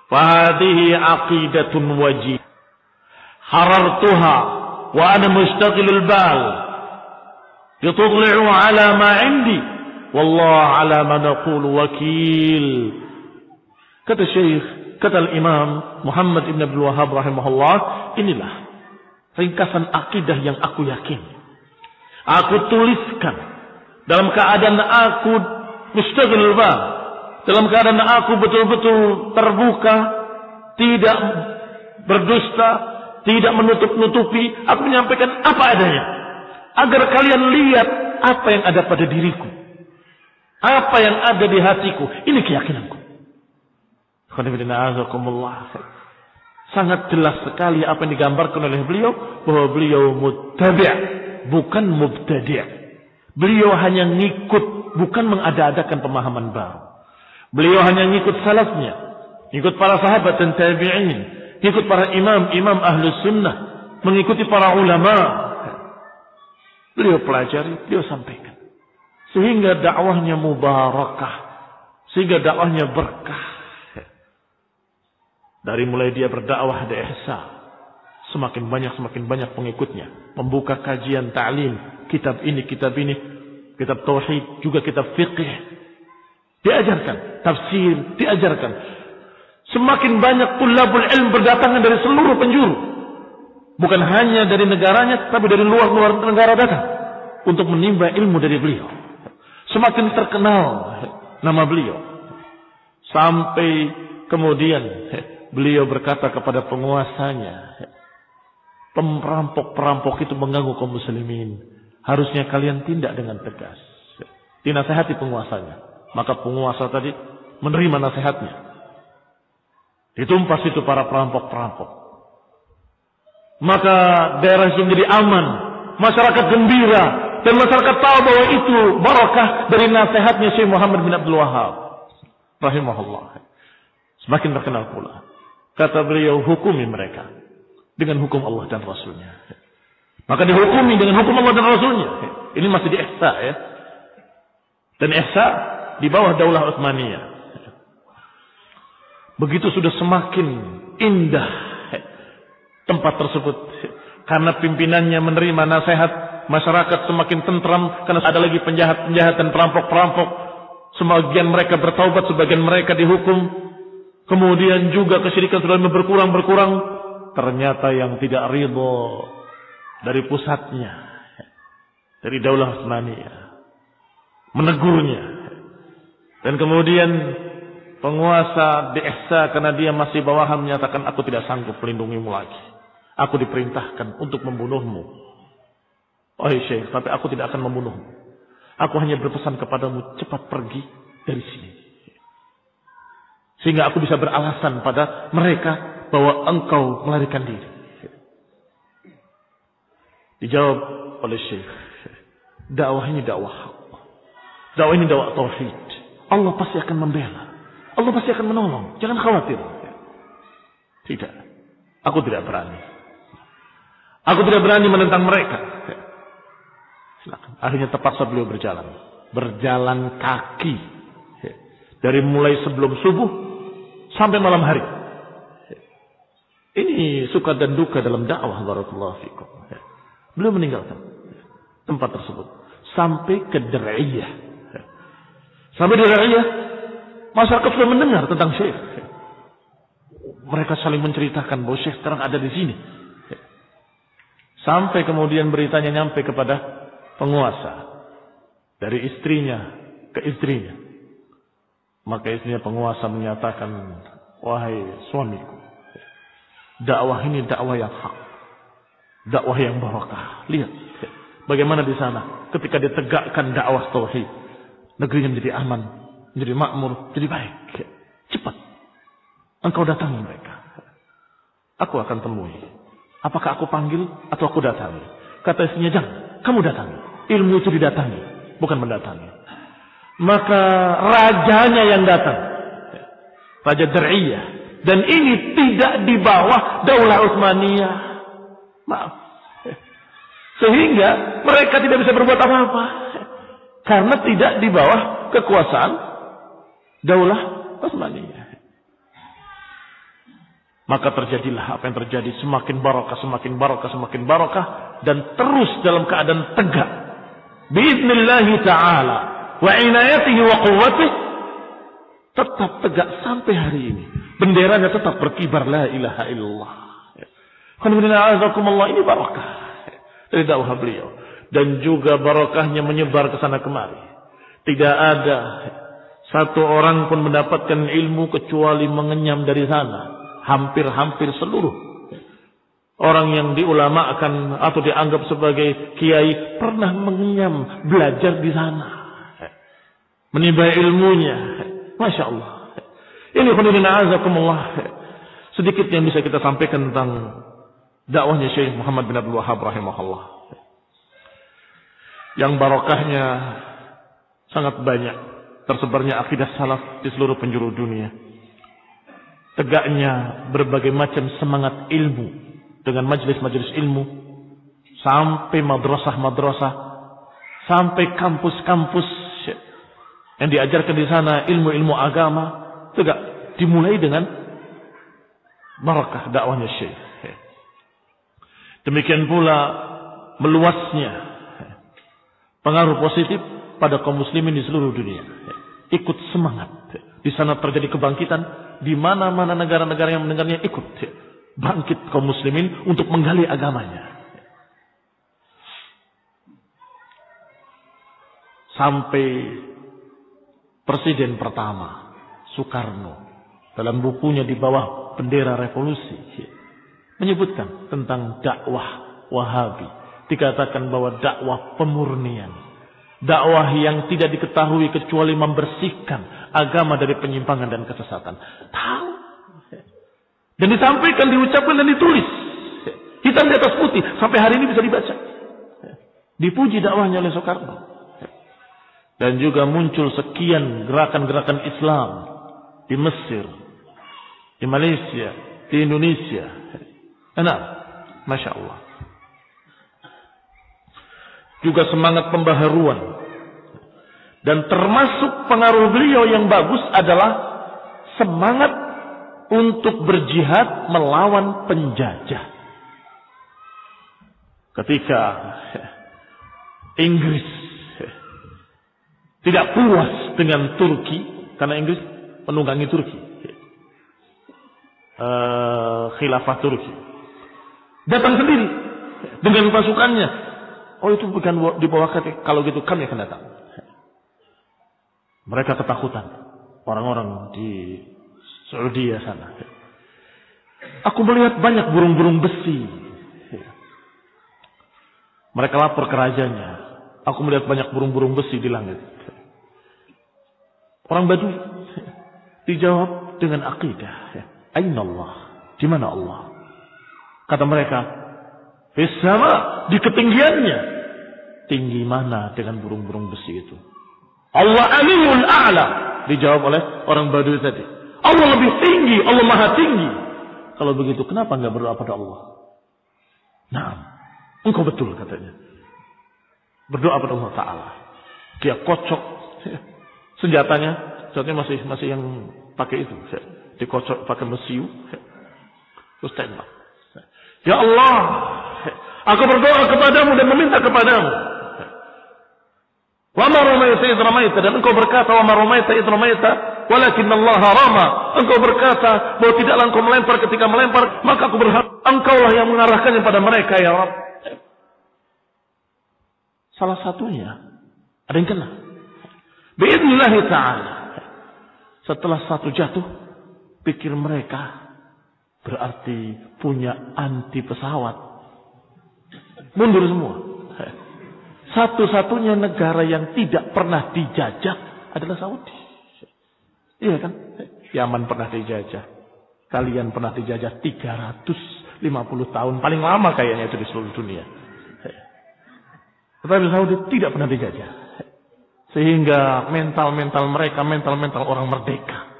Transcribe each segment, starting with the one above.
Fahadihi aqidatun wajib. Harartuha wa ana mustaqilul bal. Yutli'u ala ma indi. Wallahu ala ma naqulu wakil. Kata Syekh, kata Imam Muhammad ibn Abdul Wahhab rahimahullah, inilah ringkasan akidah yang aku yakin. Aku tuliskan dalam keadaan aku mustaqilul bal. Dalam keadaan aku betul-betul terbuka, tidak berdusta, tidak menutup-nutupi, aku menyampaikan apa adanya. Agar kalian lihat apa yang ada pada diriku. Apa yang ada di hatiku. Ini keyakinanku. Sangat jelas sekali apa yang digambarkan oleh beliau. Bahwa beliau muttabi', bukan mubtadi'. Beliau hanya ngikut, bukan mengada-adakan pemahaman baru. Beliau hanya ngikut salafnya, ngikut para sahabat dan tabi'in, ngikut para imam ahlus sunnah, mengikuti para ulama. Beliau pelajari, beliau sampaikan. Sehingga dakwahnya mubarakah, sehingga dakwahnya berkah. Dari mulai dia berdakwah di ihsa, semakin banyak pengikutnya. Membuka kajian ta'lim, kitab ini, kitab tauhid, juga kitab fiqh. Diajarkan tafsir, diajarkan. Semakin banyak tulabul ilm berdatangan dari seluruh penjuru. Bukan hanya dari negaranya, tapi dari luar negara datang untuk menimba ilmu dari beliau. Semakin terkenal nama beliau. Sampai kemudian beliau berkata kepada penguasanya, perampok-perampok itu mengganggu kaum muslimin. Harusnya kalian tindak dengan tegas. Dinasihati penguasanya. Maka penguasa tadi menerima nasihatnya. Ditumpas itu para perampok-perampok. Maka daerah itu menjadi aman. Masyarakat gembira. Dan masyarakat tahu bahwa itu barakah dari nasihatnya Syekh Muhammad bin Abdul Wahhab rahimahullah. Semakin terkenal pula. Kata beliau, hukumi mereka dengan hukum Allah dan Rasulnya. Maka dihukumi dengan hukum Allah dan Rasulnya. Ini masih di ihsa ya. Dan ihsa di bawah Daulah Utsmaniyah. Begitu sudah semakin indah tempat tersebut. Karena pimpinannya menerima nasihat, masyarakat semakin tentram. Karena ada lagi penjahat-penjahat dan perampok-perampok. Sebagian mereka bertaubat, sebagian mereka dihukum. Kemudian juga kesyirikan sudah berkurang. Ternyata yang tidak ridho dari pusatnya, dari Daulah Utsmaniyah, menegurnya. Dan kemudian penguasa diihsa karena dia masih bawahan menyatakan, aku tidak sanggup melindungimu lagi. Aku diperintahkan untuk membunuhmu. Oh Syekh, tapi aku tidak akan membunuhmu. Aku hanya berpesan kepadamu, cepat pergi dari sini. Sehingga aku bisa beralasan pada mereka bahwa engkau melarikan diri. Dijawab oleh Syekh, dakwah ini dakwah. Dakwah ini dakwah tauhid. Allah pasti akan membela. Allah pasti akan menolong. Jangan khawatir. Tidak. Aku tidak berani. Aku tidak berani menentang mereka. Silakan. Akhirnya terpaksa beliau berjalan. Berjalan kaki. Dari mulai sebelum subuh sampai malam hari. Ini suka dan duka dalam dakwah. Barakallahu fikum. Beliau meninggalkan tempat tersebut. Sampai ke Dir'iyah. Sampai di Dir'iyah, masyarakat sudah mendengar tentang Syekh. Mereka saling menceritakan bahwa Syekh sekarang ada di sini. Sampai kemudian beritanya nyampe kepada penguasa. Dari istrinya ke istrinya. Maka istrinya penguasa menyatakan, wahai suamiku, dakwah ini dakwah yang hak. Dakwah yang barakah. Lihat bagaimana di sana ketika ditegakkan dakwah tauhid. Negerinya menjadi aman, menjadi makmur, menjadi baik. Cepat. Engkau datangi mereka. Aku akan temui. Apakah aku panggil atau aku datangi? Kata istrinya, jangan. Kamu datangi. Ilmu itu didatangi, bukan mendatangi. Maka rajanya yang datang. Raja Dir'iyah. Dan ini tidak di bawah Daulah Utsmaniyah. Maaf. Sehingga mereka tidak bisa berbuat apa-apa. Karena tidak di bawah kekuasaan Daulah Utsmaniyah. Maka terjadilah apa yang terjadi, semakin barokah, semakin barokah, semakin barokah, dan terus dalam keadaan tegak. Biidnillahi ta'ala wa inayatihi wa quwwatihi, tetap tegak sampai hari ini. Benderanya tetap berkibar, la ilaha illallah. Ini barokah dari dakwah beliau. Dan juga barokahnya menyebar ke sana kemari. Tidak ada satu orang pun mendapatkan ilmu kecuali mengenyam dari sana. Hampir-hampir seluruh orang yang diulamakan atau dianggap sebagai kiai pernah mengenyam belajar di sana, menimba ilmunya. Masya Allah. Ini khonidina azakumullah, sedikit yang bisa kita sampaikan tentang dakwahnya Syekh Muhammad bin Abdul Wahhab rahimahullah, yang barokahnya sangat banyak, tersebarnya akidah salaf di seluruh penjuru dunia. Tegaknya berbagai macam semangat ilmu dengan majelis-majelis ilmu, sampai madrasah-madrasah, sampai kampus-kampus yang diajarkan di sana ilmu-ilmu agama, tegak dimulai dengan barakah dakwahnya Syekh. Demikian pula meluasnya pengaruh positif pada kaum muslimin di seluruh dunia. Ikut semangat. Di sana terjadi kebangkitan. Di mana-mana negara-negara yang mendengarnya ikut bangkit kaum muslimin untuk menggali agamanya. Sampai presiden pertama Soekarno dalam bukunya Di Bawah Bendera Revolusi menyebutkan tentang dakwah Wahabi. Dikatakan bahwa dakwah pemurnian, dakwah yang tidak diketahui kecuali membersihkan agama dari penyimpangan dan kesesatan. Tahu. Dan disampaikan, diucapkan dan ditulis. Hitam di atas putih. Sampai hari ini bisa dibaca. Dipuji dakwahnya oleh Soekarno. Dan juga muncul sekian gerakan-gerakan Islam di Mesir, di Malaysia, di Indonesia. Enak. Masya Allah. Juga semangat pembaharuan. Dan termasuk pengaruh beliau yang bagus adalah semangat untuk berjihad melawan penjajah. Ketika Inggris tidak puas dengan Turki, karena Inggris menunggangi Turki, khilafah Turki, datang sendiri dengan pasukannya. Oh, itu bukan di bawah kaki, kalau gitu kami akan datang. Mereka ketakutan, orang-orang di Saudi sana. Aku melihat banyak burung-burung besi. Mereka lapor ke rajanya. Aku melihat banyak burung-burung besi di langit. Orang Badui dijawab dengan akidah. Aina Allah? Di mana Allah? Kata mereka, fis sama, di ketinggiannya. Tinggi mana dengan burung-burung besi itu? Allah aliyul a'la, dijawab oleh orang Badui tadi. Allah lebih tinggi, Allah maha tinggi. Kalau begitu kenapa enggak berdoa pada Allah? Nah, engkau betul katanya. Berdoa pada Allah Ta'ala. Dia kocok senjatanya masih yang pakai itu. Dikocok pakai mesiu. Terus tembak. Ya Allah, aku berdoa kepadamu dan meminta kepadamu. Wa ma ramaita idh ramaita, dan engkau berkata wa ma ramaita idh ramaita walakin Allah rama. Engkau berkata bahwa tidaklah engkau melempar ketika melempar, maka aku berharap engkaulah yang mengarahkannya pada mereka ya Rabb. Salah satunya ada yang kena. Bi'idznillah ta'ala. Setelah satu jatuh, pikir mereka berarti punya anti pesawat. Mundur semua. Satu-satunya negara yang tidak pernah dijajah adalah Saudi. Iya kan? Yaman pernah dijajah. Kalian pernah dijajah 350 tahun. Paling lama kayaknya itu di seluruh dunia. Tetapi Saudi tidak pernah dijajah. Sehingga mental-mental mereka, mental-mental orang merdeka.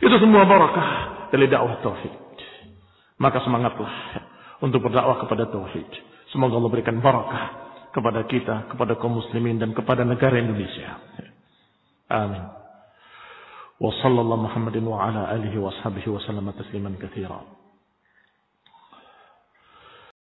Itu semua barakah dari dakwah tauhid. Maka semangatlah untuk berdakwah kepada tauhid. Semoga Allah berikan barakah kepada kita, kepada kaum muslimin dan kepada negara Indonesia. Amin. Wa sallallahu Muhammadin wa ala alihi wa ashabihi wa sallama tasliman katsira.